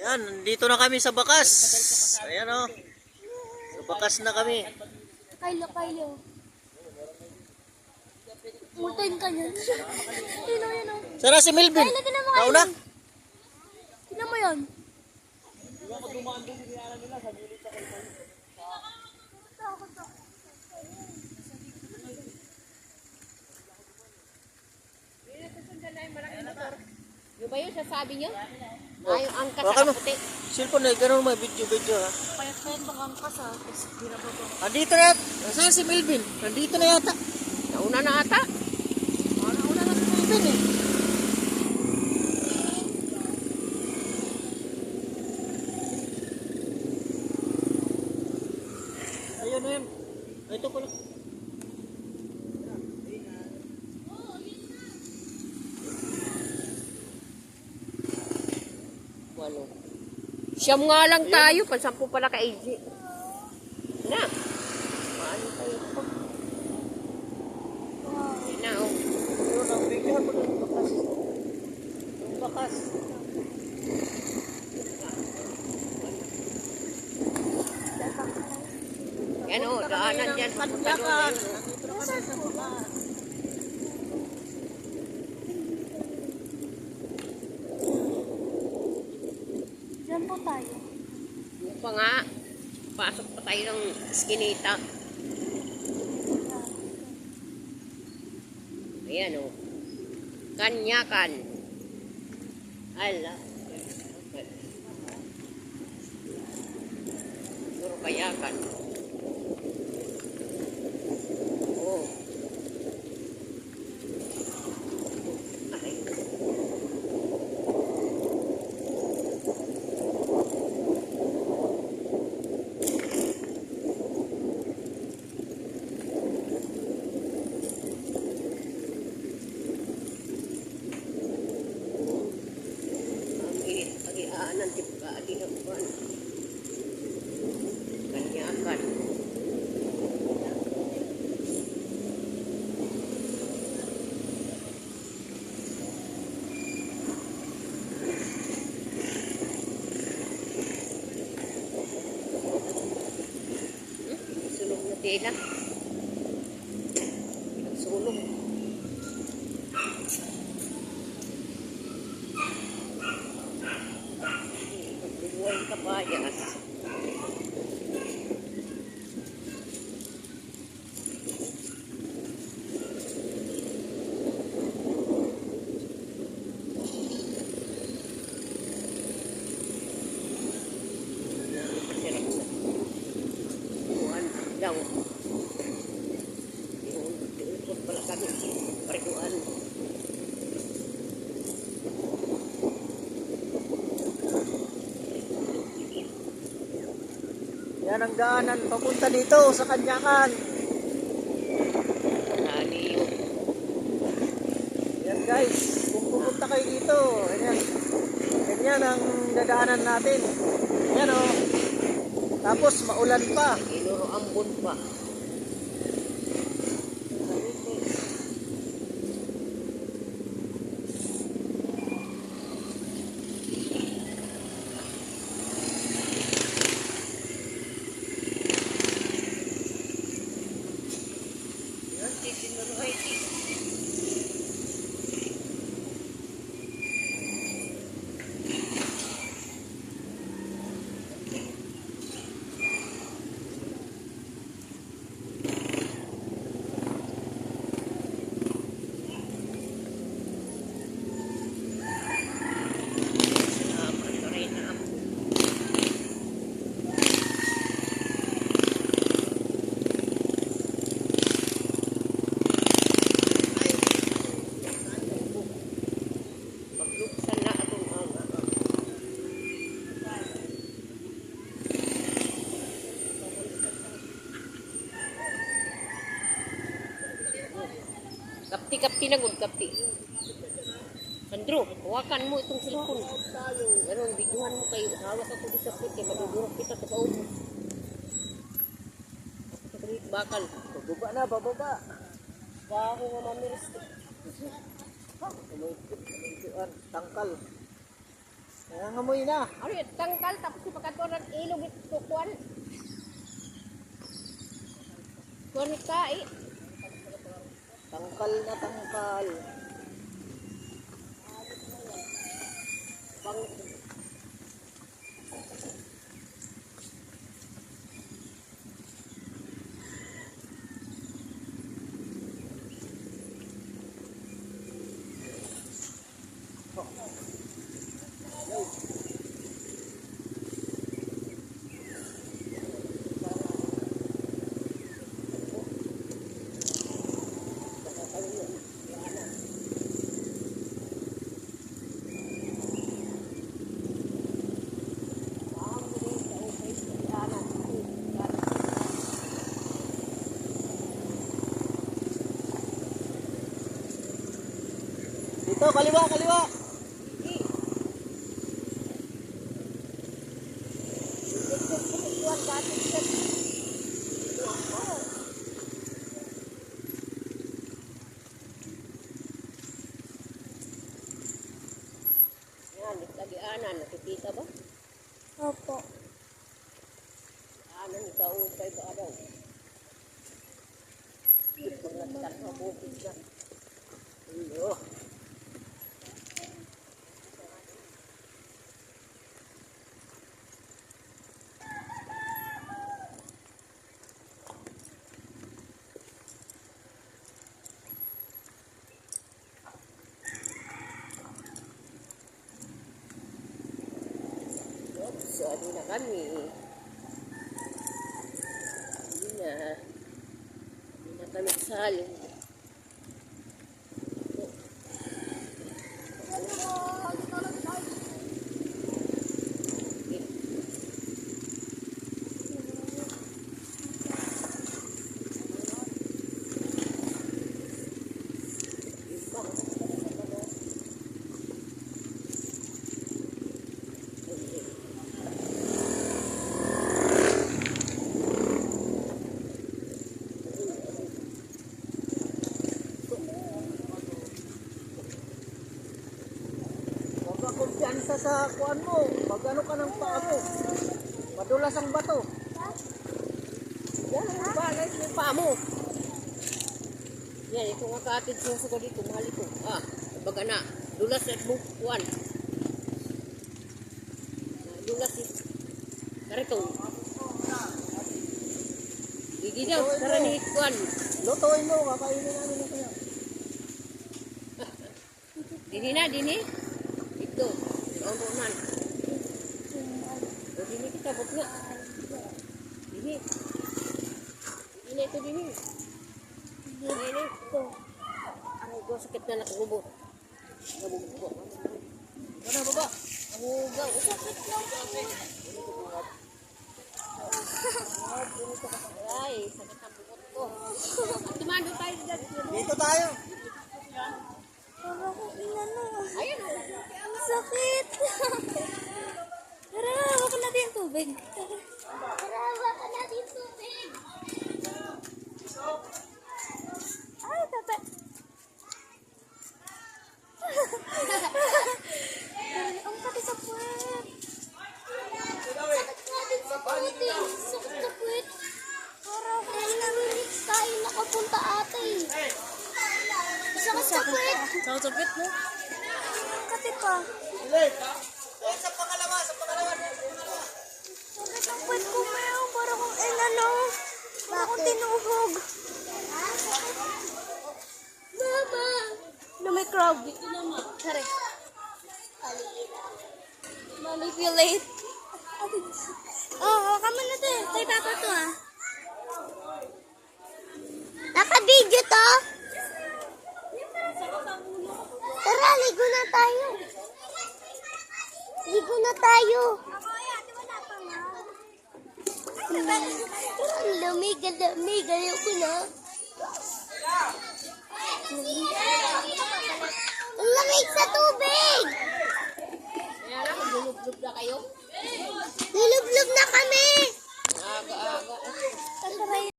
Yan, nandito na kami sa bakas. Ayan o. Sa bakas na kami. Kylo. Multahin ka niyan. Yun o. Sara si Melvin. Kylo, tinan mo Nauna. Kylo. Tinan mo yun. Yung ba yun sasabi nyo? Ay, ang Baka kasa mo. puti. Cellphone na, ganun mo, video ha. Payat baka ang kasa. Tapos binababa. Nandito na yata. Saan si Melvin? Nandito na yata. Nauna na ata. Nauna na si Melvin eh. Ayun na yun. Ito pala. Walo. Siyam nga lang tayo. Pansampu pala ka AJ. Na. Paano tayo ito? Ayun na oh. Ayun ang bigyan mo ng bakas. Yung bakas. Yan oh. Daanan dyan. Papunta doon. Kanyakan. Ayun, oh. Nandito na kami sa bakas. Diyan po tayo. Yung pa nga. Pasok pa tayo ng skinita. Ayan o. Kanyakan. Ala. Puro kayakan. Oh. Ay. Ang init. Pag-iaanan. Tipka. Adinabuan. Kanyakan. Sunog na tela. Nagsunog. Buhay ka pa yan. Masirap na. Buwan lang. Iulot pala kami. Parikuan. Yan ang daanan. Papunta dito sa Kanyakan. Nani yun. Yan guys. Kung pupunta kayo dito. Ganyan. Ganyan ang dadaanan natin. Yan o. Tapos maulan pa. Inuro ambon pa. Yan, titin na rin. Magluksan na atong kapti na gud kapti. Sandro, hawakan mo itong cellphone. Ganon, videohan mo kayo. Hawak ako di sa pit. Madudurok kita sa paubo. Ako sa kalit bakal. Bababa na, bababa. Bago nga mamiris. Tangkal. Nangangamoy na. Ano yun, tangkal, tapos si pagkatuan ng ilog ito, kuwan. Kuwan ni Kai. Tangkal na tangkal. Bang, Dito, kaliwa, kaliwa. kuwan dati siya. Yan, lagi anan, nakikita ba? Opo. Anan, ikaw, kay ba araw? Pag nagtat na bukid na. Iyo. So, ano na kami? Hindi na. Hindi na kami salin. Huwag ka kumpiyansa sa kuan mo. Pag ano ka ng paa mo. Madulas ang bato. Yan, ang balay sa paa mo. Yan, ito nga kaatid siya sa dito, mahal ito. Ah, baga na, dulas at bukuan. Dulas it. Karito. Hindi daw, karani ikuan. Lutuin mo, kakainin namin na kaya. Dini na, dini. Ito, roman. O, dini kita, bot nga. Dini. Dini na ito, dini. Dini. Aray ko, sakit na nakagubot. Nabubot. Ano, baba? Namugaw. Sakit na. Ay, sakit ang bukot ko. Tumando tayo dyan. Dito tayo. Para ko inano. Ayun. Ang sakit. Tara, hawa ka natin yung tubig. Tara, hawa ka natin yung tubig. Ay, pepe. Ang sakit sa puwet. Sakit natin sa puwet eh. Sakit sa puwet. Para ko naminig tayo nakapunta ate. Sakit sa puwet. Sakit sa pit mo? Kati pa. Ilit. Sa pangalawa, sa pangalawa. Sakit ang puwet ko, Mel. Para kong inano. Para kong tinuhog. Mama! Na may crowd. Tara. Manipulate. Oo, kamo na to. Kay Papa to ah. Naka-video to? Tara, ligo na tayo. Ligo na tayo. Ang lamig, ang lamig. Ayaw ko na. Ang lamig sa tubig! Kaya lang, gulog-lug na kayo.